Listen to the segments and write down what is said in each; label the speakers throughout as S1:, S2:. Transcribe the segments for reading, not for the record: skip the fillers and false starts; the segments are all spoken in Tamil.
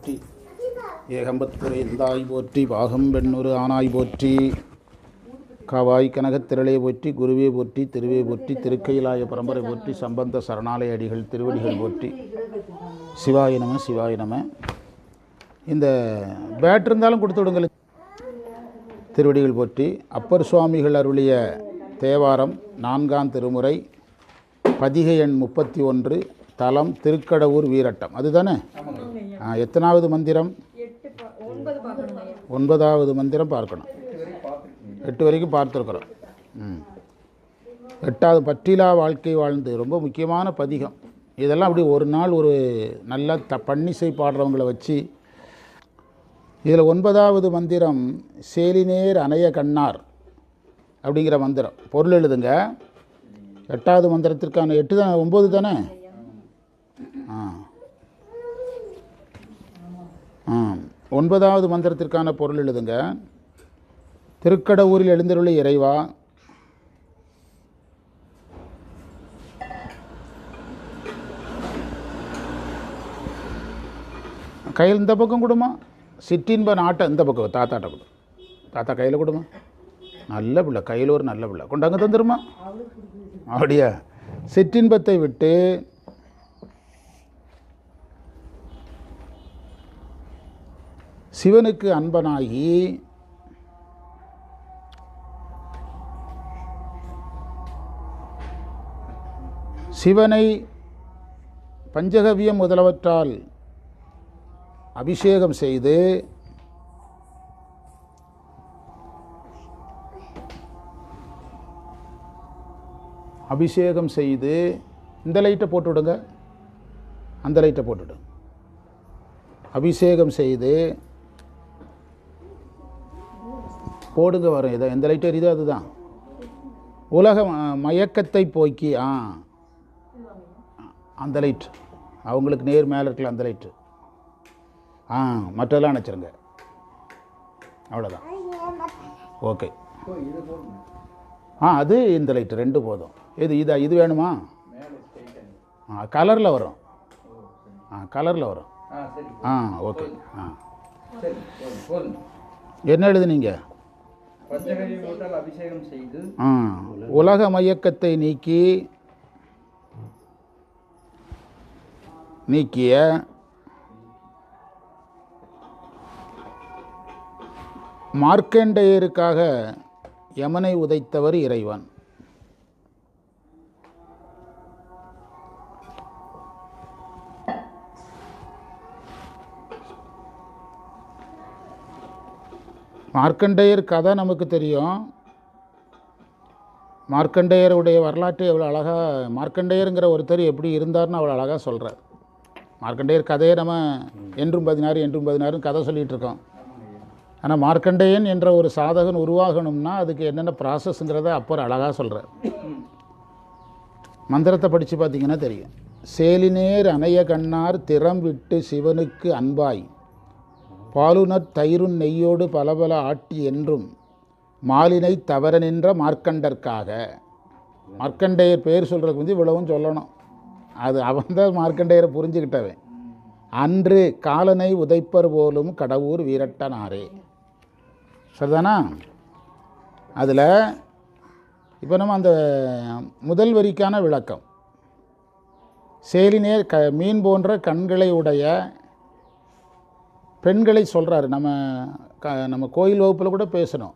S1: போற்றி, ஏகம்பத்துரை எந்தாய் போற்றி, பாகம் பெண்ணொரு ஆனாய் போற்றி, காவாய் கனகத் திரளே போற்றி, குருவே போற்றி, திருவே போற்றி, திருக்கையிலாய பரம்பரை போற்றி, சம்பந்த சரணாலய அடிகள் திருவடிகள் போற்றி, சிவாய நம சிவாய நம. இந்த பேட் இருந்தாலும் கொடுத்து விடுங்கள். திருவடிகள் போற்றி. அப்பர் சுவாமிகள் அருளிய தேவாரம் 4ஆம் திருமுறை, பதிகை எண் 31, தலம் திருக்கடவூர் வீரட்டம். அதுதானே? எத்தனாவது மந்திரம்? 9வது மந்திரம் பார்க்கணும். 8 வரைக்கும் பார்த்துருக்குறோம். 8வது பற்றிலா வாழ்க்கை வாழ்ந்து, ரொம்ப முக்கியமான பதிகம். இதெல்லாம் அப்படி ஒரு நாள் ஒரு நல்ல பன்னிசை பாடுறவங்களை வச்சு, இதில் 9வது மந்திரம் சேலினேர் அணைய கண்ணார் அப்படிங்கிற மந்திரம். பொருள் எழுதுங்க. 8வது மந்திரத்திற்கான 8 தானே, 9 தானே? 9வது மந்திரத்திற்கான பொருள் எழுதுங்க. திருக்கடவூரில் எழுந்தருளி இறைவா, கையில் இந்த பக்கம் கொடுமா, சிற்றின்ப நாட்டை இந்த பக்கம் தாத்தாட்ட கொடு, தாத்தா கையில் கொடுமா. நல்ல பிள்ளை, கையில் ஒரு நல்ல பிள்ளை கொண்டாங்க தந்துருமா. அப்படியா? சிற்றின்பத்தை விட்டு சிவனுக்கு அன்பனாகி சிவனை பஞ்சகவியம் முதலவற்றால் அபிஷேகம் செய்து இந்த லைட்டை போட்டு விடுங்க, அந்த லைட்டை போட்டுவிடு. அபிஷேகம் செய்து போடுங்க, வரும். இதை எந்த லைட் எரியுதோ அதுதான். உலக மயக்கத்தை போக்கி, அந்த லைட் அவங்களுக்கு நேர் மேலே இருக்கல, அந்த லைட்டு. மற்றெல்லாம் நினச்சிருங்க. அவ்வளோதான். ஓகே. அது இந்த லைட்டு 2 போதும். இது வேணுமா? கலரில் வரும். கலரில் வரும். ஓகே. என்ன எழுதுனீங்க?
S2: அபிஷேகம் செய்து
S1: உலக மயக்கத்தை நீக்கிய மார்க்கண்டேயருக்காக யமனை உதைத்தவர் இறைவன். மார்க்கண்டேயர் கதை நமக்கு தெரியும். மார்க்கண்டேயருடைய வரலாற்றை எவ்வளோ அழகாக, மார்க்கண்டேயருங்கிற ஒருத்தர் எப்படி இருந்தார்னு அவ்வளோ அழகாக சொல்கிறார். மார்க்கண்டேயர் கதையை நம்ம என்றும் 16 கதை சொல்லிகிட்டு இருக்கோம். ஆனால் மார்க்கண்டேயன் என்ற ஒரு சாதகன் உருவாகணும்னா அதுக்கு என்னென்ன ப்ராசஸ்ங்கிறத அப்பர் அழகாக சொல்கிறார். மந்திரத்தை படித்து பார்த்தீங்கன்னா தெரியும். சேலினேர் அணைய கண்ணார் திறம் விட்டு சிவனுக்கு அன்பாய் பாலுநற் தயிருன் நெய்யோடு பலபல ஆட்டி என்றும் மாலினை தவற நின்ற மார்க்கண்டற்காக. மார்க்கண்டேயர் பேர் சொல்கிறதுக்கு வந்து இவ்வளவும் சொல்லணும். அது அவன்தான் மார்க்கண்டேயரை புரிஞ்சுக்கிட்டவன். அன்று காலனை உதைப்பர் போலும் கடவுர் வீரட்டனாரே. சரிதானா? அதில் இப்போ நம்ம அந்த முதல் வரிக்கான விளக்கம். சேலினேர் மீன் போன்ற கண்களை உடைய பெண்களை சொல்கிறாரு. நம்ம கோயில் வகுப்பில் கூட பேசணும்.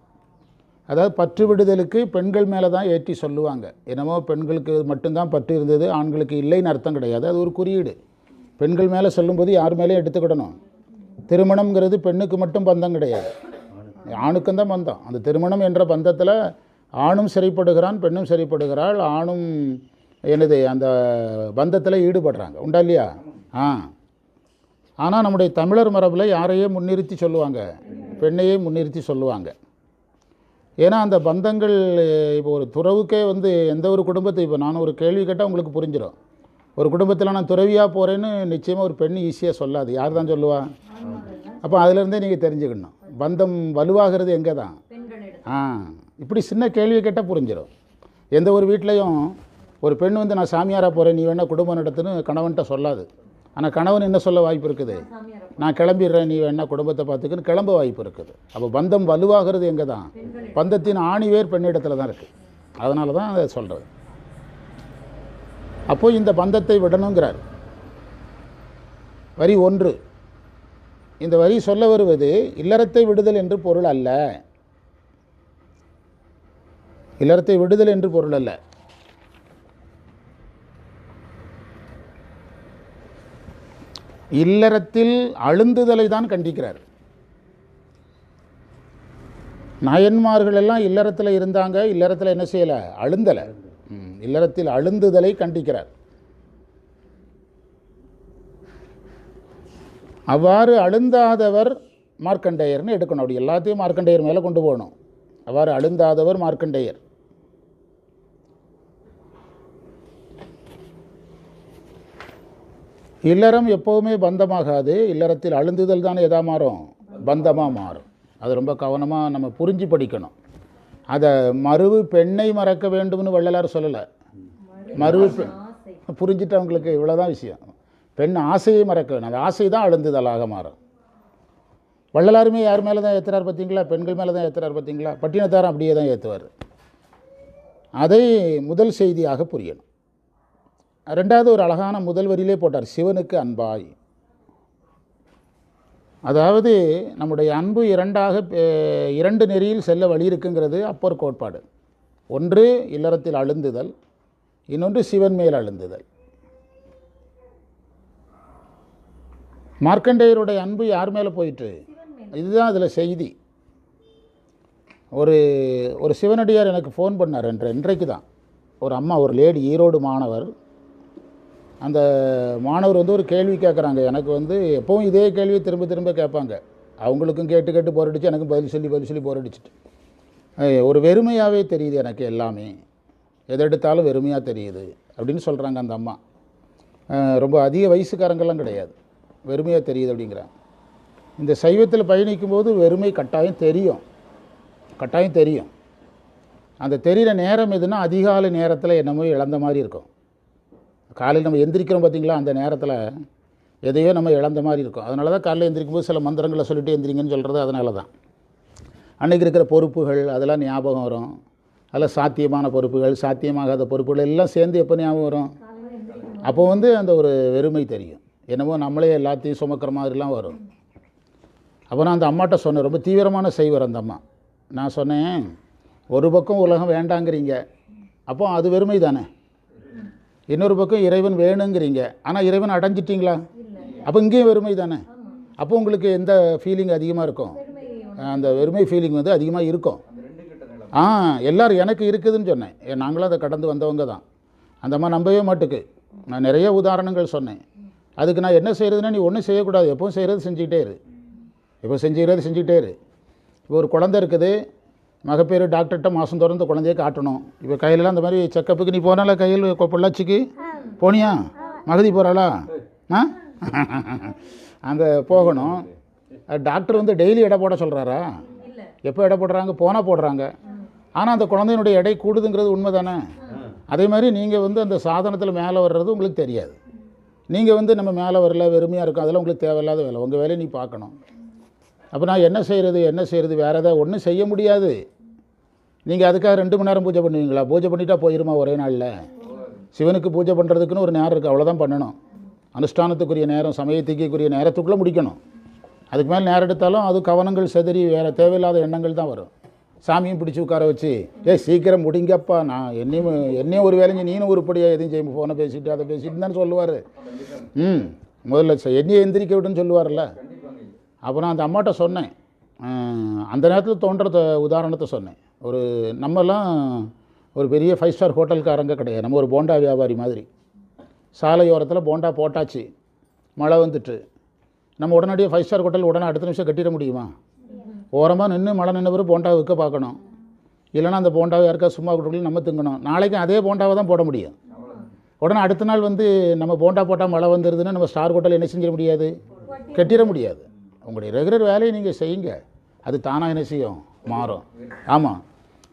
S1: அதாவது பற்று விடுதலுக்கு பெண்கள் மேலே தான் ஏற்றி சொல்லுவாங்க. என்னமோ பெண்களுக்கு மட்டும்தான் பற்று இருந்தது, ஆண்களுக்கு இல்லைன்னு அர்த்தம் கிடையாது. அது ஒரு குறியீடு. பெண்கள் மேலே சொல்லும்போது யார் மேலேயும் எடுத்துக்கிடணும். திருமணம்ங்கிறது பெண்ணுக்கு மட்டும் பந்தம் கிடையாது, ஆணுக்கும் தான் பந்தம். அந்த திருமணம் என்ற பந்தத்தில் ஆணும் சிறைப்படுகிறான், பெண்ணும் சிறைப்படுகிறாள். ஆணும் அந்த பந்தத்தில் ஈடுபடுறாங்க. உண்டா இல்லையா? ஆனால் நம்முடைய தமிழர் மரபில் யாரையே முன்னிறுத்தி சொல்லுவாங்க? பெண்ணையே முன்னிறுத்தி சொல்லுவாங்க. ஏன்னா அந்த பந்தங்கள் இப்போ ஒரு துறவுக்கே வந்து எந்த ஒரு குடும்பத்தை, இப்போ நான் ஒரு கேள்வி கேட்டால் உங்களுக்கு புரிஞ்சிடும். ஒரு குடும்பத்தில் நான் துறவியாக போகிறேன்னு நிச்சயமாக ஒரு பெண் ஈஸியாக சொல்லாது. யார் தான் சொல்லுவா? அப்போ அதிலேருந்தே நீங்கள் தெரிஞ்சுக்கணும் பந்தம் வலுவாகிறது எங்கே தான். இப்படி சின்ன கேள்வி கேட்டால் புரிஞ்சிடும். எந்த ஒரு வீட்லேயும் ஒரு பெண் வந்து நான் சாமியாராக போகிறேன், நீ வேணால் குடும்பம் நடத்துன்னு கணவன்கிட்ட சொல்லாது. ஆனால் கணவன் என்ன சொல்ல வாய்ப்பு இருக்குது, நான் கிளம்பிடுறேன், நீ வேணா குடும்பத்தை பார்த்துக்குன்னு கிளம்ப வாய்ப்பு இருக்குது. அப்போ பந்தம் வலுவாகிறது எங்கே தான், பந்தத்தின் ஆணிவேர் பெண்ணிடத்தில் தான் இருக்குது. அதனால தான் அதை சொல்கிறது. அப்போது இந்த பந்தத்தை விடணுங்கிறார். வரி 1. இந்த வரி சொல்ல வருவது இல்லறத்தை விடுதல் என்று பொருள் அல்ல. இல்லறத்தை விடுதல் என்று பொருள் அல்ல. இல்லறத்தில் அழுந்துதலை தான் கண்டிக்கிறார். நாயன்மார்கள் எல்லாம் இல்லறத்தில் இருந்தாங்க, இல்லறத்தில் என்ன செய்யலை, அழுந்தலை. இல்லறத்தில் அழுந்துதலை கண்டிக்கிறார். அவ்வாறு அழுந்தாதவர் மார்க்கண்டேயர்னு எடுக்கணும். அப்படி எல்லாத்தையும் மார்க்கண்டேயர் மேலே கொண்டு போகணும். அவ்வாறு அழுந்தாதவர் மார்க்கண்டேயர். இல்லறம் எப்போவுமே பந்தமாகாது. இல்லறத்தில் அழுந்துதல் தானே எதா மாறும், பந்தமாக மாறும். அது ரொம்ப கவனமாக நம்ம புரிஞ்சு படிக்கணும். அதை மறுவு பெண்ணை மறக்க வேண்டும்னு வள்ளலார் சொல்லலை. மறுவு புரிஞ்சிட்டவங்களுக்கு இவ்வளோதான் விஷயம். பெண் ஆசையை மறக்க வேணும். அந்த ஆசை தான் அழுந்துதலாக மாறும். வள்ளலாருமே யார் மேலே தான் ஏற்றுறார் பார்த்தீங்களா, பெண்கள் மேலே தான் ஏற்றுறார் பார்த்தீங்களா. பட்டினத்தாரும் அப்படியே தான் ஏற்றுவார். அதை முதல் செய்தியாக புரியணும். ரெண்டாவது ஒரு அழகான முதல் வரியிலே போட்டார், சிவனுக்கு அன்பாய். அதாவது நம்முடைய அன்பு இரண்டு நெறியில் செல்ல வழி இருக்குங்கிறது அப்பர் கோட்பாடு. ஒன்று இல்லறத்தில் அழுந்துதல், இன்னொன்று சிவன் மேல் அழுந்துதல். மார்க்கண்டேயருடைய அன்பு யார் மேலே போயிட்டு, இதுதான் அதில் செய்தி. ஒரு சிவனடியார் எனக்கு ஃபோன் பண்ணார் இன்றைக்கு தான். ஒரு அம்மா, ஒரு லேடி, ஈரோடு மாணவர். அந்த மாணவர் ஒரு கேள்வி கேட்குறாங்க. எனக்கு எப்பவும் இதே கேள்வியை திரும்ப திரும்ப கேட்பாங்க. அவங்களுக்கும் கேட்டு கேட்டு போரடிச்சு, எனக்கும் பதில் சொல்லி போரடிச்சிட்டு ஒரு வெறுமையாகவே தெரியுது எனக்கு. எல்லாமே எதெடுத்தாலும் வெறுமையாக தெரியுது அப்படின்னு சொல்கிறாங்க அந்த அம்மா. ரொம்ப அதிக வயசுக்காரங்கெல்லாம் கிடையாது, வெறுமையாக தெரியுது அப்படிங்கிறாங்க. இந்த சைவத்தில் பயணிக்கும் போது வெறுமை கட்டாயம் தெரியும். அந்த தெரிகிற நேரம் எதுனா அதிகாலை நேரத்தில் என்னமோ இழந்த மாதிரி இருக்கும். காலையில் நம்ம எந்திரிக்கிறோம் பார்த்திங்களா, அந்த நேரத்தில் எதையோ நம்ம இழந்த மாதிரி இருக்கும். அதனால தான் காலையில் எந்திரிக்கும் போது சில மந்திரங்களை சொல்லிட்டு எந்திரிங்கன்னு சொல்கிறது. அதனால தான் அன்றைக்கி இருக்கிற பொறுப்புகள் அதெல்லாம் ஞாபகம் வரும். அதில் சாத்தியமான பொறுப்புகள், சாத்தியமாகாத பொறுப்புகள் எல்லாம் சேர்ந்து எப்போ ஞாபகம் வரும், அப்போ அந்த ஒரு வெறுமை தெரியும். என்னமோ நம்மளே எல்லாத்தையும் சுமக்கிற மாதிரிலாம் வரும். அப்போ நான் அந்த அம்மாட்ட சொன்னேன், ரொம்ப தீவிரமான செய்வர் அந்த அம்மா. நான் சொன்னேன், ஒரு பக்கம் உலகம் வேண்டாங்கிறீங்க, அப்போ அது வெறுமை தானே. இன்னொரு பக்கம் இறைவன் வேணுங்கிறீங்க, ஆனால் இறைவன் அடைஞ்சிட்டிங்களா, அப்போ இங்கேயும் வெறுமை தானே. அப்போ உங்களுக்கு எந்த ஃபீலிங் அதிகமாக இருக்கும், அந்த வெறுமை ஃபீலிங் அதிகமாக இருக்கும். எல்லோரும் எனக்கு இருக்குதுன்னு சொன்னேன். நாங்களும் அதை கடந்து வந்தவங்க தான். அந்த அம்மா நம்பவே மாட்டுக்கு. நான் நிறைய உதாரணங்கள் சொன்னேன். அதுக்கு நான் என்ன செய்கிறதுனா, நீ ஒன்றும் செய்யக்கூடாது, எப்பவும் செய்கிறது செஞ்சுக்கிட்டே இரு. இப்போ ஒரு குழந்தை இருக்குது, மகப்பேறு டாக்டர்கிட்ட மாதம் தோறும் இந்த குழந்தைய காட்டணும். இப்போ கையிலலாம் அந்த மாதிரி செக்கப்புக்கு நீ போனால, கையில் பொள்ளாச்சிக்கு போனியா, மகதி போகிறாளா, அந்த போகணும். டாக்டர் டெய்லி எடை போட சொல்கிறாரா, எப்போ எடை போடுறாங்க, போனால் போடுறாங்க. ஆனால் அந்த குழந்தையினுடைய எடை கூடுதுங்கிறது உண்மை தானே. அதே மாதிரி நீங்கள் அந்த சாதனத்தில் மேலே வர்றது உங்களுக்கு தெரியாது. நீங்கள் நம்ம மேலே வரல, வெறுமையாக இருக்கும், அதெல்லாம் உங்களுக்கு தேவையில்லாத வேலை. உங்கள் வேலையை நீ பார்க்கணும். அப்போ நான் என்ன செய்கிறது, வேறு எதாவது ஒன்றும் செய்ய முடியாது. நீங்கள் அதுக்காக 2 மணி நேரம் பூஜை பண்ணுவீங்களா? பூஜை பண்ணிட்டா போயிருமா ஒரே நாளில்? சிவனுக்கு பூஜை பண்ணுறதுக்குன்னு ஒரு நேரம் இருக்குது, அவ்வளோதான் பண்ணணும். அனுஷ்டானத்துக்குரிய நேரம், சமயத்துக்குரிய நேரத்துக்குள்ளே முடிக்கணும். அதுக்கு மேலே நேரம் எடுத்தாலும் அது கவனங்கள் செதறி வேறு தேவையில்லாத எண்ணங்கள் தான் வரும். சாமியும் பிடிச்சி உட்கார வச்சு, சீக்கிரம் முடிங்கப்பா, நான் என்னையும் ஒரு வேலைங்க, நீனும் உருப்படியாக எதையும் செய்யும், ஃபோனை பேசிட்டு அதை பேசிட்டு தானே சொல்லுவார். முதல்ல என்னையை எந்திரிக்க விட்டுன்னு சொல்லுவார்ல. அப்புறம் அந்த அம்மாட்ட சொன்னேன், அந்த நேரத்தில் தோன்ற உதாரணத்தை சொன்னேன். நம்மலாம் ஒரு பெரிய 5 ஸ்டார் ஹோட்டல்காரங்க கிடையாது, நம்ம ஒரு போண்டா வியாபாரி மாதிரி. சாலையோரத்தில் போண்டா போட்டாச்சு, மழை வந்துட்டு, நம்ம உடனடியாக 5 ஸ்டார் ஹோட்டல் உடனே அடுத்த நிமிஷம் கட்டிட முடியுமா? ஓரமாக நின்று மழை நின்று பிறகு போண்டா விற்க பார்க்கணும். இல்லைனா அந்த போண்டாவை யாருக்கா சும்மா கொடுக்கல நம்ம திங்கணும். நாளைக்கு அதே போண்டாவை தான் போட முடியும். உடனே அடுத்த நாள் நம்ம போண்டா போட்டால் மழை வந்துடுதுன்னு நம்ம ஸ்டார் ஹோட்டல் என்ன செஞ்சிட முடியாது, கட்டிட முடியாது. உங்களுடைய ரெகுலர் வேலையை நீங்கள் செய்யுங்க, அது தானாக என்ன செய்யும், மாறும். ஆமாம்,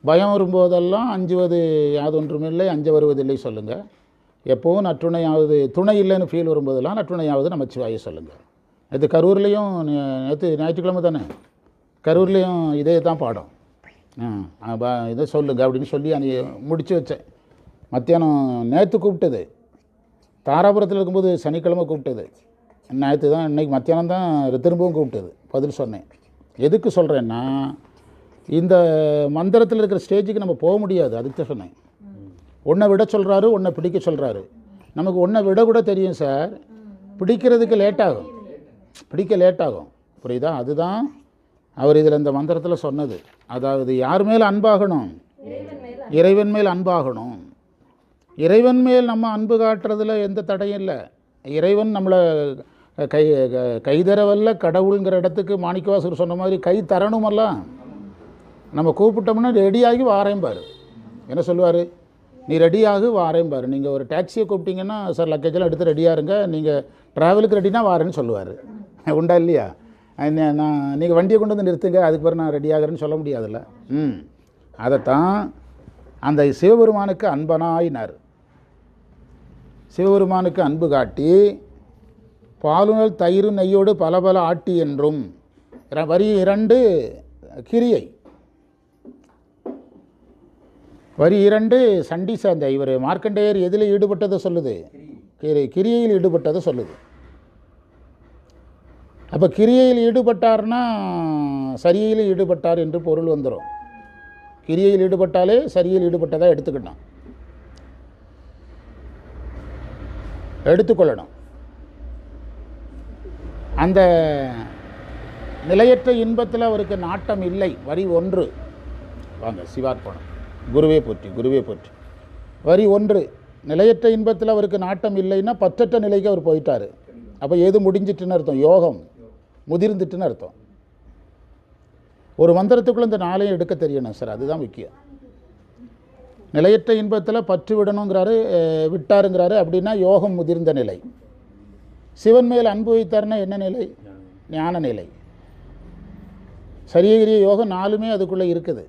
S1: பயம் வரும்போதெல்லாம் அஞ்சுவது யாதொன்றுமில்லை, அஞ்ச வருவதில்லை சொல்லுங்கள். எப்போவும் நற்றுணையாவது துணை இல்லைன்னு ஃபீல் வரும்போதெல்லாம் நற்றுணையாவது நமச்சிவாய சொல்லுங்கள். நேற்று கரூர்லேயும் நேற்று ஞாயிற்றுக்கிழமை தானே கரூர்லேயும் இதே தான் பாடம். இதை சொல்லுங்க அப்படின்னு சொல்லி அன்றைக்கி முடித்து வச்சேன். மத்தியானம் நேற்று கூப்பிட்டது, தாராபுரத்தில் இருக்கும்போது சனிக்கிழமை கூப்பிட்டது, நேற்று தான் இன்றைக்கி மத்தியானம் தான் திரும்பவும் கூப்பிட்டது, பதில் சொன்னேன். எதுக்கு சொல்கிறேன்னா, இந்த மந்திரத்தில் இருக்கிற ஸ்டேஜுக்கு நம்ம போக முடியாது. அதுக்கு தான் சொன்னேன். ஒன்றை விட சொல்கிறாரு, ஒன்றை பிடிக்க சொல்கிறாரு. நமக்கு ஒன்றை விட கூட தெரியும் சார், பிடிக்கிறதுக்கு லேட்டாகும், பிடிக்க லேட்டாகும். புரியுதா? அதுதான் அவர் இதில் இந்த மந்திரத்தில் சொன்னது. அதாவது யார் மேல் அன்பாகணும்? இறைவன் மேல் அன்பாகணும். இறைவன் மேல் நம்ம அன்பு காட்டுறதுல எந்த தடையும் இல்லை. இறைவன் நம்மளை கைதரவல்ல கடவுளுங்கிற இடத்துக்கு மாணிக்கவாசகர் சொன்ன மாதிரி கை தரணுமெல்லாம். நம்ம கூப்பிட்டோம்னா ரெடியாகி வாரேம்பார். என்ன சொல்லுவார்? நீ ரெடியாகு வாரேம்பார். நீங்கள் ஒரு டாக்ஸியை கூப்பிட்டீங்கன்னா, சார் லக்கேஜெல்லாம் எடுத்து ரெடியாக இருங்க, நீங்கள் ட்ராவலுக்கு ரெடினா வாரேன்னு சொல்லுவார். உண்டா இல்லையா? நான் நீங்கள் வண்டியை கொண்டு வந்து நிறுத்துங்க, அதுக்கு பிறகு நான் ரெடியாகிறேன்னு சொல்ல முடியாதுல்ல. அதைத்தான் அந்த சிவபெருமானுக்கு அன்பனாயினார். சிவபெருமானுக்கு அன்பு காட்டி பாலுணல் தயிர் நெய்யோடு பல பல ஆட்டி என்றும். வரி 2 கிரியை, வரி 2 சண்டி சார்ந்த. இவர் மார்க்கண்டேயர் எதில் ஈடுபட்டதை சொல்லுது? கிரியையில் ஈடுபட்டதை சொல்லுது. அப்போ கிரியையில் ஈடுபட்டார்னா சரியில் ஈடுபட்டார் என்று பொருள் வந்துடும். கிரியையில் ஈடுபட்டாலே சரியில் ஈடுபட்டதாக எடுத்துக்கொள்ளணும். அந்த நிலையற்ற இன்பத்தில் அவருக்கு நாட்டம் இல்லை. வரி 1 வாங்க சிவார்ப்பணம். குருவே போற்றி, குருவே போற்றி. வரி 1 நிலையற்ற இன்பத்தில் அவருக்கு நாட்டம் இல்லைன்னா பற்றற்ற நிலைக்கு அவர் போயிட்டார். அப்போ எது முடிஞ்சிட்டுன்னு அர்த்தம்? யோகம் முதிர்ந்துட்டுன்னு அர்த்தம். ஒரு மந்திரத்துக்குள்ளே இந்த 4ஐயும் எடுக்க தெரியணும் சார், அதுதான் முக்கியம். நிலையற்ற இன்பத்தில் பற்று விடணுங்கிறாரு, விட்டாருங்கிறாரு. அப்படின்னா யோகம் முதிர்ந்த நிலை. சிவன் மேல் அன்பு வைத்தார்னா என்ன நிலை? ஞான நிலை. சரியகிரிய யோகம் 4மே அதுக்குள்ளே இருக்குது.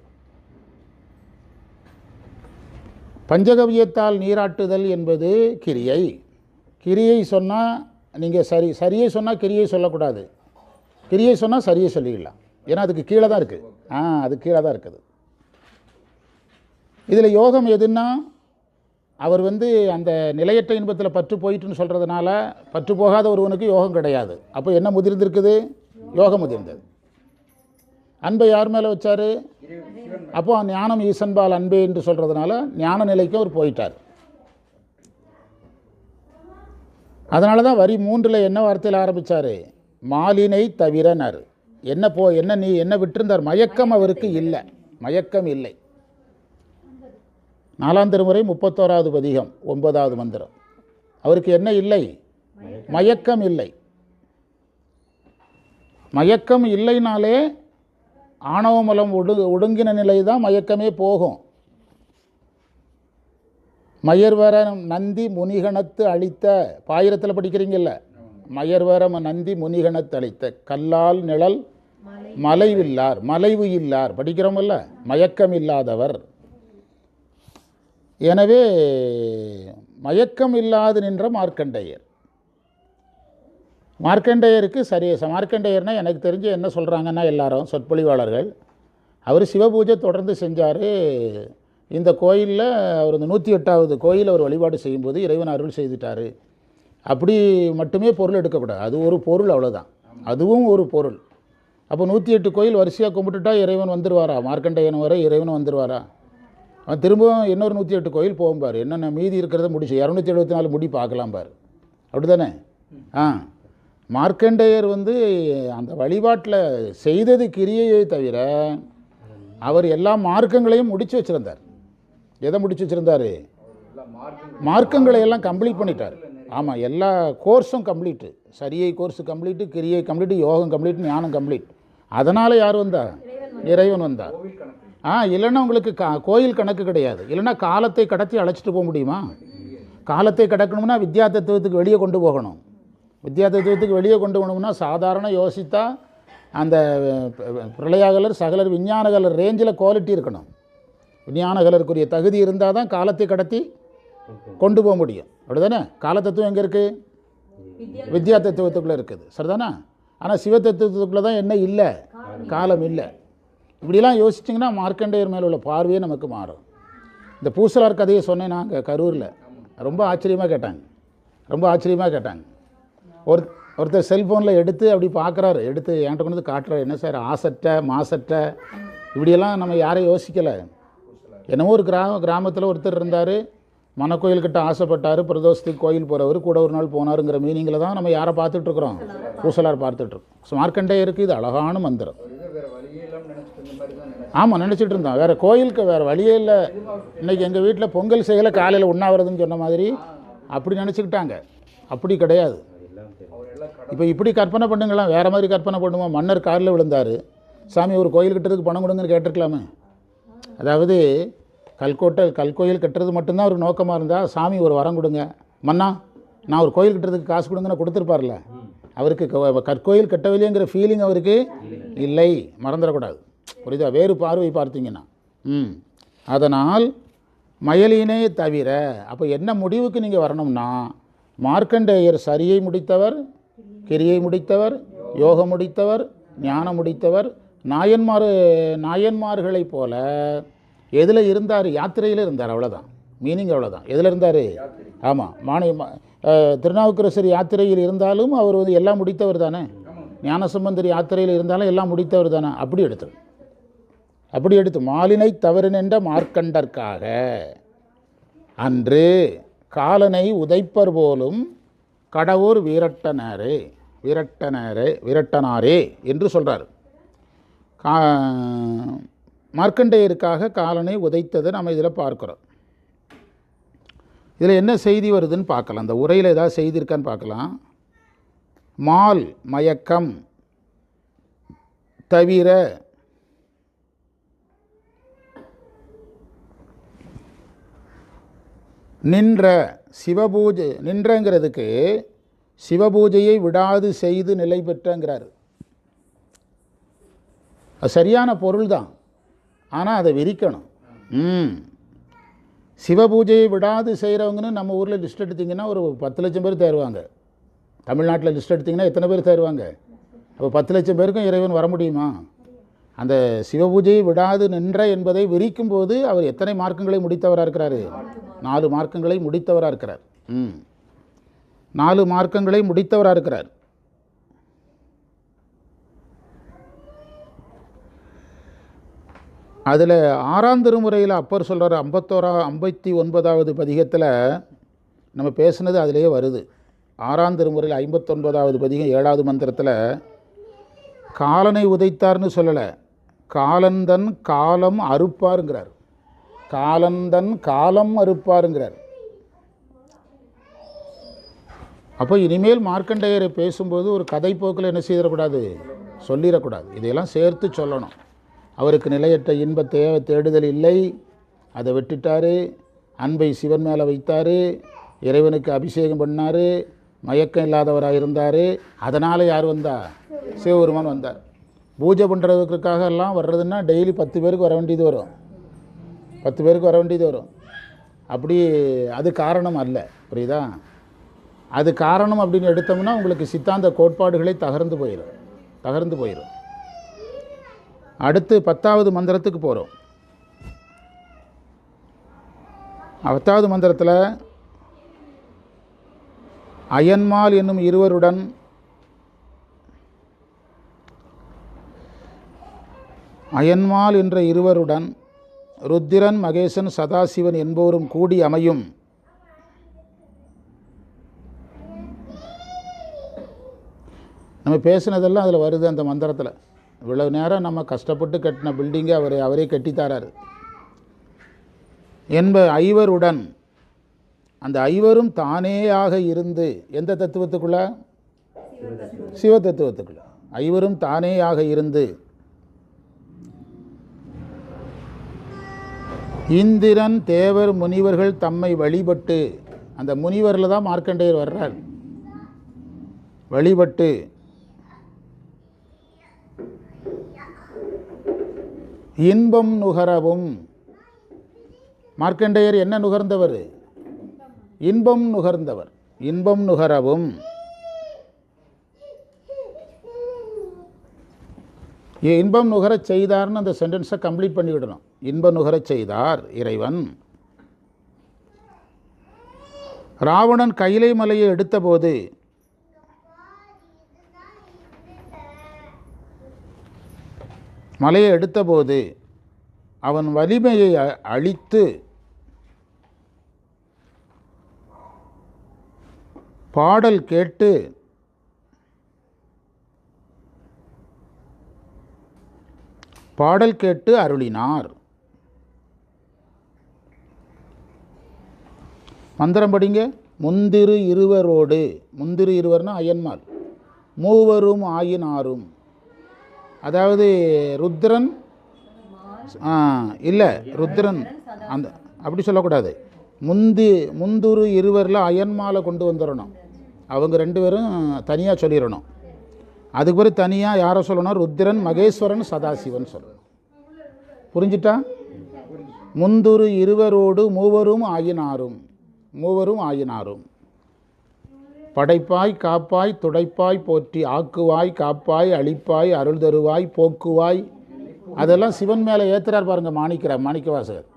S1: பஞ்சகவியத்தால் நீராட்டுதல் என்பது கிரியை. கிரியை சொன்னால் நீங்கள் சரியை சொன்னால் கிரியை சொல்லக்கூடாது, கிரியை சொன்னால் சரியை சொல்லிக்கலாம். ஏன்னா அதுக்கு கீழே தான் இருக்குது. அது கீழே தான் இருக்குது. இதில் யோகம் எதுன்னா, அவர் அந்த நிலையற்ற இன்பத்தில் பற்று போயிட்டுன்னு சொல்கிறதுனால பற்று போகாத ஒருவனுக்கு யோகம் கிடையாது. அப்போ என்ன முதிர்ந்திருக்குது? யோகம் முதிர்ந்தது. அன்பை யார் மேலே வச்சார்? அப்போ ஞானம் ஈசன்பால் அன்பே என்று சொல்கிறதுனால ஞான நிலைக்கு அவர் போயிட்டார். அதனால தான் வரி 3 என்ன வார்த்தையில் ஆரம்பித்தார்? மாலினை தவிரனர். என்ன நீ என்ன விட்டிருந்தார்? மயக்கம் அவருக்கு இல்லை, மயக்கம் இல்லை. 4ஆம் திருமுறை 31வது பதிகம் 9வது மந்திரம். அவருக்கு என்ன இல்லை? மயக்கம் இல்லை. மயக்கம் இல்லைனாலே ஆணவமலம் ஒடுங்கின நிலை தான் மயக்கமே போகும். மயர்வர நந்தி முனிகணத்து அளித்த, பாயிரத்தில் படிக்கிறீங்கல்ல, மயர்வரம் நந்தி முனிகணத்து அளித்த கல்லால் நிழல் மலைவில்லார், மலைவு இல்லார் படிக்கிறோமல்ல, மயக்கம் இல்லாதவர். எனவே மயக்கம் இல்லாது நின்ற மார்க்கண்டேயர். மார்க்கண்டேயருக்கு மார்க்கண்டேயர்னா எனக்கு தெரிஞ்சு என்ன சொல்கிறாங்கன்னா எல்லாரும் சொற்பொழிவாளர்கள், அவர் சிவபூஜை தொடர்ந்து செஞ்சார். இந்த கோயிலில் அவர் இந்த 108வது கோயில் அவர் வழிபாடு செய்யும்போது இறைவன் அருள் செய்துட்டார். அப்படி மட்டுமே பொருள் எடுக்கக்கூடாது. அது ஒரு பொருள், அவ்வளோதான். அதுவும் ஒரு பொருள். அப்போ 108 கோயில் வரிசையாக கும்பிட்டுட்டா இறைவன் வந்துடுவாரா? மார்க்கண்டேயன் வர இறைவன் வந்துடுவாரா? அவன் திரும்பவும் இன்னொரு 108 கோயில் போகும்பார். என்னென்ன மீதி இருக்கிறத முடிச்சு 274 முடி பார்க்கலாம் பார். அப்படி தானே? மார்க்கண்டேயர் அந்த வழிபாட்டில் செய்தது கிரியையை தவிர அவர் எல்லா மார்க்கங்களையும் முடித்து வச்சுருந்தார். எதை முடிச்சு வச்சுருந்தார்? மார்க்கங்களை எல்லாம் கம்ப்ளீட் பண்ணிட்டார். ஆமாம், எல்லா கோர்ஸும் கம்ப்ளீட்டு. சரியை கோர்ஸு கம்ப்ளீட்டு, கிரியை கம்ப்ளீட்டு, யோகம் கம்ப்ளீட், ஞானம் கம்ப்ளீட். அதனால் யார் வந்தார்? இறைவன் வந்தார். இல்லைன்னா உங்களுக்கு கோயில் கணக்கு கிடையாது. இல்லைன்னா காலத்தை கடத்தி அழைச்சிட்டு போக முடியுமா? காலத்தை கடக்கணும்னா வித்யா தத்துவத்துக்கு வெளியே கொண்டு போகணும். வித்யா தத்துவத்துக்கு வெளியே கொண்டு போகணும்னா சாதாரண யோசித்தா அந்த பிரளயாகலர் சகலர் விஞ்ஞானகலர் ரேஞ்சில் குவாலிட்டி இருக்கணும். விஞ்ஞானகலருக்குரிய தகுதி இருந்தால் தான் காலத்தை கடத்தி கொண்டு போக முடியும். அப்படி தானே? கால தத்துவம் எங்கே இருக்குது? வித்யா தத்துவத்துக்குள்ளே இருக்குது. சரிதானே? ஆனால் சிவ தத்துவத்துக்குள்ளே தான் என்ன இல்லை? காலம் இல்லை. இப்படிலாம் யோசிச்சிங்கன்னா மார்க்கண்டேயர் மேலே உள்ள பார்வையே நமக்கு மாறும். இந்த பூசலார் கதையை சொன்னேன் நாங்கள் கரூரில். ரொம்ப ஆச்சரியமாக கேட்டாங்க. ஒருத்தர் செல்ஃபோனில் எடுத்து அப்படி பார்க்குறாரு, எடுத்து என்கிட்ட கொண்டு வந்து காட்டுறாரு. என்ன சார் ஆசட்டை மாசட்டை இப்படியெல்லாம் நம்ம யாரையும் யோசிக்கலை. என்னமோ ஒரு கிராமத்தில் ஒருத்தர் இருந்தார், மனக்கோயில்கிட்ட ஆசைப்பட்டார், பிரதோஷத்துக்கு கோயில் போகிறவர், கூட ஒரு நாள் போனாருங்கிற மீனிங்கில் தான் நம்ம யாரை பார்த்துட்ருக்குறோம்? பூசலார் பார்த்துட்ருக்கோம். மார்க்கண்டேயருக்கு இது அழகான மந்திரம். ஆமாம், நினச்சிட்டு இருந்தோம். வேறு கோயிலுக்கு வேறு வழியே இல்லை. இன்றைக்கி எங்கள் வீட்டில் பொங்கல் செய்யலை, காலையில் உண்ணாவிரதம்னு சொன்ன மாதிரி அப்படி நினச்சிக்கிட்டாங்க. அப்படி கிடையாது. இப்போ இப்படி கற்பனை பண்ணுங்களாம், வேறு மாதிரி கற்பனை பண்ணுவோம். மன்னர் காரில் விழுந்தார், சாமி ஒரு கோயில் கட்டுறதுக்கு பணம் கொடுங்கன்னு கேட்டிருக்கலாமே. அதாவது கல்கோயில் கட்டுறது மட்டும்தான் ஒரு நோக்கமாக இருந்தால், சாமி ஒரு வரம் கொடுங்க மன்னா, நான் ஒரு கோயில் கட்டுறதுக்கு காசு கொடுங்கன்னு கொடுத்துருப்பார்ல. அவருக்கு கற்கோயில் கட்டவில்லைங்கிற ஃபீலிங் அவருக்கு இல்லை, மறந்துடக்கூடாது. புரியுதா? வேறு பார்வை பார்த்தீங்கன்னா. அதனால் மயலினே தவிர அப்போ என்ன முடிவுக்கு நீங்கள் வரணும்னா, மார்க்கண்டேயர் சரியை முடித்தவர், கிரியை முடித்தவர், யோகம் முடித்தவர், ஞானம் முடித்தவர். நாயன்மார்களைப் போல எதில் இருந்தார்? யாத்திரையில் இருந்தார். அவ்வளோதான் மீனிங், அவ்வளோதான். எதில் இருந்தார்? ஆமாம், திருநாவுக்கரசர் யாத்திரையில் இருந்தாலும் அவர் எல்லாம் முடித்தவர் தானே. ஞானசம்பந்தர் யாத்திரையில் இருந்தாலும் எல்லாம் முடித்தவர் தானே. அப்படி எடுத்து மாலினை தவறு நின்ற மார்க்கண்டற்காக அன்று காலனை உதைப்பர் போலும் கடவுர் வீரட்டனாரே என்று சொல்கிறார். மார்க்கண்டேயருக்காக காலனை உதைத்ததை நம்ம இதில் பார்க்குறோம். இதில் என்ன செய்தி வருதுன்னு பார்க்கலாம். அந்த உரையில் ஏதாவது செய்தி இருக்கான்னு பார்க்கலாம். மால் மயக்கம் தவிர நின்றங்கிறதுக்கு சிவபூஜையை விடாது செய்து நிலை பெற்றங்கிறார். அது சரியான பொருள் தான், ஆனால் அதை விரிக்கணும். சிவபூஜையை விடாது செய்கிறவங்கன்னு நம்ம ஊரில் லிஸ்ட் எடுத்திங்கன்னா ஒரு 10 லட்சம் பேர் தேருவாங்க. தமிழ்நாட்டில் லிஸ்ட் எடுத்திங்கன்னா எத்தனை பேர் தேருவாங்க? அப்போ 10 லட்சம் பேருக்கும் இறைவன் வர முடியுமா? அந்த சிவபூஜையை விடாது நின்ற என்பதை விரிக்கும் போது அவர் எத்தனை மார்க்கங்களை முடித்தவராக இருக்கிறாரு? 4 மார்க்கங்களை முடித்தவராக இருக்கிறார். 4 மார்க்கங்களை முடித்தவராக இருக்கிறார். அதில் 6ஆம் திருமுறையில் அப்பர் சொல்கிறார், 59வது பதிகத்தில் நம்ம பேசுனது அதிலேயே வருது. 6ஆம் திருமுறையில் 59வது பதிகம் 7வது மந்திரத்தில் காலனை உதைத்தார்னு சொல்லலை, காலந்தன் காலம் அறுப்பாருங்கிறார். காலந்தன் காலம் அறுப்பாருங்கிறார். அப்போ இனிமேல் மார்க்கண்டேயரை பேசும்போது ஒரு கதை போக்கில் என்ன செய்திடக்கூடாது? சொல்லிடக்கூடாது. இதையெல்லாம் சேர்த்து சொல்லணும். அவருக்கு நிலையற்ற இன்ப தேடுதல் இல்லை, அதை விட்டுட்டார். அன்பை சிவன் மேலே வைத்தார், இறைவனுக்கு அபிஷேகம் பண்ணார், மயக்கம் இல்லாதவராக இருந்தார். அதனால் யார் வந்தா? சிவபெருமான் வந்தார். பூஜை பண்ணுறதுக்காக எல்லாம் வர்றதுன்னா டெய்லி 10 பேருக்கு வர வேண்டியது வரும். 10 பேருக்கு வர வேண்டியது வரும். அப்படி அது காரணம் அல்ல. புரியுதா? அது காரணம் அப்படின்னு எடுத்தோம்னா உங்களுக்கு சித்தாந்த கோட்பாடுகளே தகர்ந்து போயிடும். அடுத்து 10வது மந்திரத்துக்கு போகிறோம். 10வது மந்திரத்தில் அயன்மால் என்னும் இருவருடன் என்ற இருவருடன் ருத்திரன் மகேசன் சதாசிவன் என்போரும் கூடி அமையும் நம்ம பேசினதெல்லாம் அதில் வருது. அந்த மந்திரத்தில் இவ்வளவு நேரம் நம்ம கஷ்டப்பட்டு கட்டின பில்டிங்கை அவரே கட்டித்தாரார் ஐவருடன். அந்த ஐவரும் தானேயாக இருந்து எந்த தத்துவத்துக்குள்ள? சிவ தத்துவத்துக்குள்ள. ஐவரும் தானேயாக இருந்து இந்திரன் தேவர் முனிவர்கள் தம்மை வழிபட்டு, அந்த முனிவரில் தான் மார்க்கண்டேயர் வர்றார். வழிபட்டு இன்பம் நுகரவும். மார்க்கண்டேயர் என்ன நுகர்ந்தவர்? இன்பம் நுகர்ந்தவர். இன்பம் நுகரவும் இன்பம் நுகரச் செய்தார்னு அந்த சென்டென்ஸை கம்ப்ளீட் பண்ணிவிடணும். இன்பம் நுகரச் செய்தார் இறைவன். ராவணன் கைலை மலையை எடுத்தபோது அவன் வலிமையை அழித்து பாடல் கேட்டு அருளினார். மந்திரம் படிங்க. முந்திரு இருவரோடு, முந்திரு இருவர்னா அயன்மால், மூவரும் ஆயினாரும். அதாவது ருத்ரன் இல்லை, ருத்ரன் அந்த அப்படி சொல்லக்கூடாது. முந்துரு இருவரில் அயன்மாலை கொண்டு வந்துடணும். அவங்க 2 பேரும் தனியாக சொல்லிடணும். அதுக்கு பிறகு தனியாக யாரை சொல்லணும்? ருத்ரன், மகேஸ்வரன், சதாசிவன் சொல்லணும். புரிஞ்சிட்டா? முந்துரு இருவரோடு மூவரும் ஆயினாரும். படைப்பாய் காப்பாய் துடைப்பாய் போற்றி, ஆக்குவாய் காப்பாய் அழிப்பாய் அருள் தருவாய் போக்குவாய். அதெல்லாம் சிவன் மேலே ஏற்றுறார் பாருங்க மாணிக்கவாசகர்.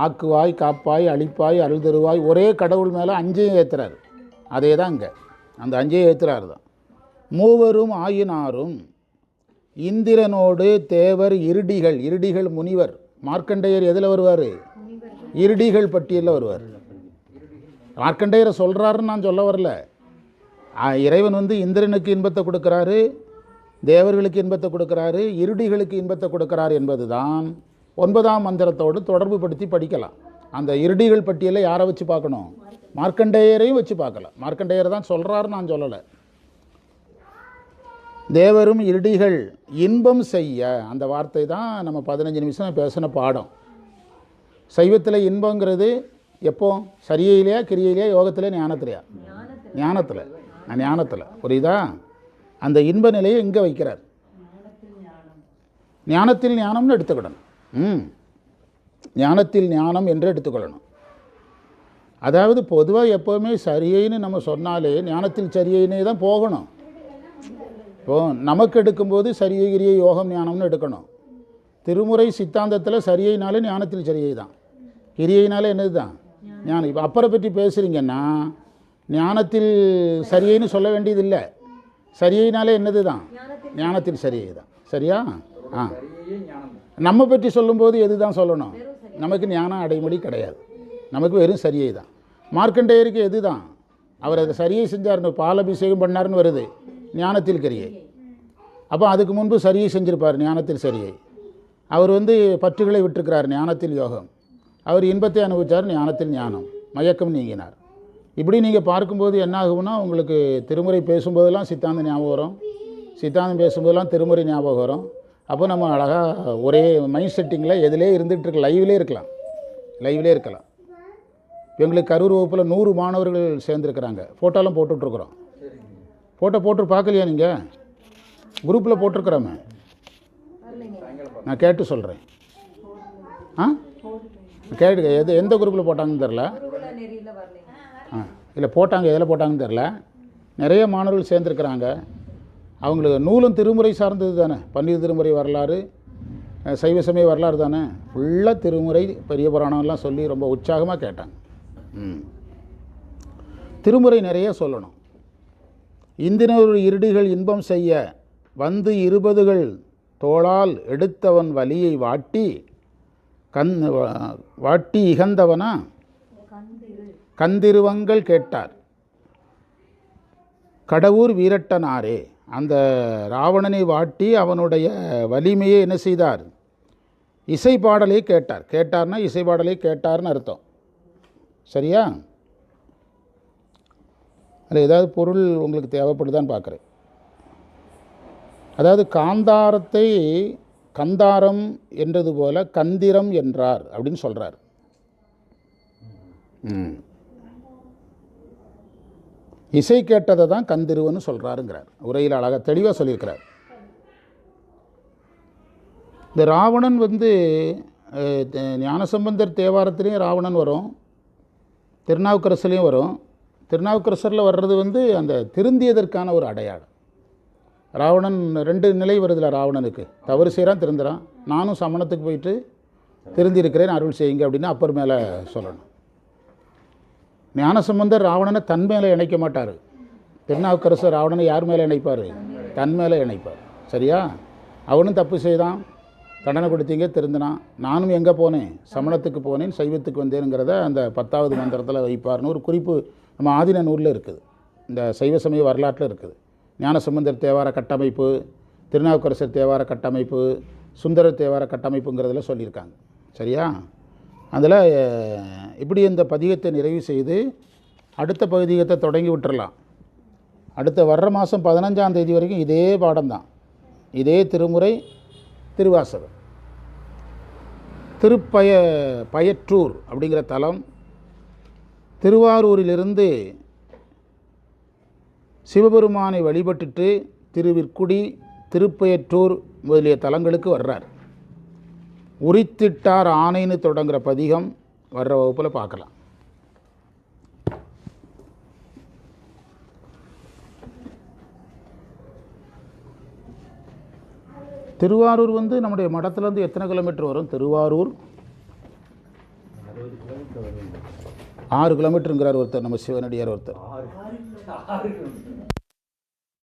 S1: ஆக்குவாய் காப்பாய் அழிப்பாய் அருள் தருவாய், ஒரே கடவுள் மேலே 5ஐயும் ஏற்றுறார். அதே தான் இங்கே அந்த 5ஐயும் ஏற்றுறாரு தான். மூவரும் ஆயினாரும். இந்திரனோடு தேவர் இருடிகள் முனிவர். மார்க்கண்டேயர் எதில் வருவார்? இருடிகள் பட்டியலில் வருவார். மார்க்கண்டேயரை சொல்கிறாருன்னு நான் சொல்ல வரல. இறைவன் இந்திரனுக்கு இன்பத்தை கொடுக்குறாரு, தேவர்களுக்கு இன்பத்தை கொடுக்குறாரு, இருடிகளுக்கு இன்பத்தை கொடுக்குறாரு என்பது தான் 9ஆம் மந்திரத்தோடு தொடர்பு படுத்தி படிக்கலாம். அந்த இருடிகள் பட்டியலில் யாரை வச்சு பார்க்கணும்? மார்க்கண்டேயரையும் வச்சு பார்க்கலாம். மார்க்கண்டேயரை தான் சொல்கிறாருன்னு நான் சொல்லலை. தேவரும் இருடிகள் இன்பம் செய்ய, அந்த வார்த்தை தான் நம்ம 15 நிமிஷம் பேசின பாடம். சைவத்தில் இன்பங்கிறது எப்போ? சரியிலையா, கிரியையிலையா, யோகத்திலே, ஞானத்திலையா? ஞானத்தில். புரியுதா? அந்த இன்ப நிலையை இங்கே வைக்கிறார். ஞானத்தில் ஞானம்னு எடுத்துக்கிடணும். ஞானத்தில் ஞானம் என்று எடுத்துக்கொள்ளணும். அதாவது பொதுவாக எப்போவுமே சரியைன்னு நம்ம சொன்னாலே ஞானத்தில் சரியைனே தான் போகணும். இப்போது நமக்கு எடுக்கும்போது சரியை கிரியை யோகம் ஞானம்னு எடுக்கணும். திருமுறை சித்தாந்தத்தில் சரியைனாலே ஞானத்தில் சரியை தான், கிரியைனாலே என்னது தான் ஞானம். இப்போ அப்பரை பற்றி பேசுகிறீங்கன்னா ஞானத்தில் சரியைன்னு சொல்ல வேண்டியதில்லை. சரியைனாலே என்னது தான்? ஞானத்தில் சரியை தான். சரியா? நம்ம பற்றி சொல்லும்போது எது தான் சொல்லணும்? நமக்கு ஞானம் அடைமொழி கிடையாது, நமக்கு வெறும் சரியை தான். மார்க்கண்டேயருக்கு எது தான்? அவர் அதை சரியை செஞ்சார்னு, பாலபிஷேகம் பண்ணார்னு வருது, ஞானத்தில் கிரியை. அப்போ அதுக்கு முன்பு சரியை செஞ்சுருப்பார், ஞானத்தில் சரியை. அவர் பற்றுகளை விட்டுருக்கிறார், ஞானத்தில் யோகம். அவர் இன்பத்தை அனுபவித்தார், ஞானத்தில் ஞானம், மயக்கம் நீங்கினார். இப்படி நீங்கள் பார்க்கும்போது என்ன ஆகும்னா, உங்களுக்கு திருமுறை பேசும்போதெல்லாம் சித்தாந்தம் ஞாபகம் வரும், சித்தாந்தம் பேசும்போதெல்லாம் திருமுறை ஞாபகம் வரும். அப்போ நம்ம அழகாக ஒரே மைண்ட் செட்டிங்கில் எதிலே இருந்துகிட்டு லைவ்லே இருக்கலாம். எங்களுக்கு கரூர் வகுப்பில் 100 மாணவர்கள் சேர்ந்துருக்கிறாங்க. ஃபோட்டோலாம் போட்டுட்ருக்குறோம். ஃபோட்டோ போட்டு பார்க்கலையா நீங்கள்? குரூப்பில் போட்டிருக்கிறோமே, நான் கேட்டு சொல்கிறேன். கேட்டு எந்த குரூப்பில் போட்டாங்கன்னு தெரில. இல்லை போட்டாங்க, எதில் போட்டாங்கன்னு தெரில. நிறைய மாணவர்கள் சேர்ந்துருக்கிறாங்க. அவங்களுக்கு நூலும் திருமுறை சார்ந்தது தானே. பன்னீர் திருமுறை வரலாறு, சைவ சமய வரலாறு தானே. ஃபுல்லாக திருமுறை பெரிய புராணம்லாம் சொல்லி ரொம்ப உற்சாகமாக கேட்டாங்க. திருமுறை நிறைய சொல்லணும். இந்திரனொரு இருடிகள் இன்பம் செய்ய வந்து 20கள் தோளால் எடுத்தவன் வலியை வாட்டி இகந்தவனா கந்திருவங்கள் கேட்டார் கடவுர் வீரட்டனாரே. அந்த ராவணனை வாட்டி அவனுடைய வலிமையை என்ன செய்தார்? இசை பாடலை கேட்டார். கேட்டார்னா இசை பாடலை கேட்டார்னு அர்த்தம். சரியா? அதில் ஏதாவது பொருள் உங்களுக்கு தேவைப்படுதான்னு பார்க்குறேன். அதாவது காந்தாரத்தை கந்தாரம் என்றது போல கந்திரம் என்றார் அப்படின்னு சொல்கிறார். இசை கேட்டதை தான் கந்திருவன்னு சொல்கிறாருங்கிறார். உரையில் அழகாக தெளிவாக சொல்லியிருக்கிறார். இந்த ராவணன் ஞானசம்பந்தர் தேவாரத்திலையும் ராவணன் வரும், திருநாவுக்கரசுலேயும் வரும். திருநாவுக்கரசரில் வர்றது வந்து அந்த திருந்தியதற்கான ஒரு அடையாளம். ராவணன் 2 நிலை வருதுல ராவணனுக்கு. தவறு செய்கிறான், திருந்துறான். நானும் சமணத்துக்கு போயிட்டு திருந்திருக்கிறேன், அருள் செய்யுங்க அப்படின்னு அப்பர் மேலே சொல்லணும். ஞானசம்பந்தர் ராவணனை தன் மேலே இணைக்க மாட்டார். திருநாவுக்கரசர் ராவணனை யார் மேலே இணைப்பார்? தன் மேலே இணைப்பார். சரியா? அவனும் தப்பு செய்தான், தண்டனை கொடுத்தீங்க, திருந்தினான். நானும் எங்கே போனேன்? சமணத்துக்கு போனேன், சைவத்துக்கு வந்தேனுங்கிறத அந்த 10வது மந்திரத்தில் வைப்பார்னு ஒரு குறிப்பு நம்ம ஆதீன நூலில் இருக்குது. இந்த சைவ சமய வரலாற்றில் இருக்குது. ஞானசம்பந்தர் தேவார கட்டமைப்பு, திருநாவுக்கரசர் தேவார கட்டமைப்பு, சுந்தரர் தேவார கட்டமைப்புங்கிறதுல சொல்லியிருக்காங்க. சரியா? அதில் இப்படி இந்த பதிகத்தை நிறைவு செய்து அடுத்த பதிகத்தை தொடங்கி விட்டுறலாம். அடுத்த வர்ற மாதம் 15ஆம் தேதி வரைக்கும் இதே பாடம்தான், இதே திருமுறை, திருவாசகம். பயற்றூர் அப்படிங்கிற தலம் திருவாரூரிலிருந்து சிவபெருமானை வழிபட்டுட்டு திருவிற்குடி, திருப்பயற்றூர் முதலிய தலங்களுக்கு வர்றார். உரித்திட்டார் ஆணைன்னு தொடங்குகிற பதிகம் வர்ற வகுப்பில் பார்க்கலாம். திருவாரூர் வந்து நம்முடைய மடத்துலேருந்து எத்தனை கிலோமீட்டர் வரும்? திருவாரூர் 6 கிலோமீட்டருங்கிறார் ஒருத்தர், நம்ம சிவனடியார் ஒருத்தர்.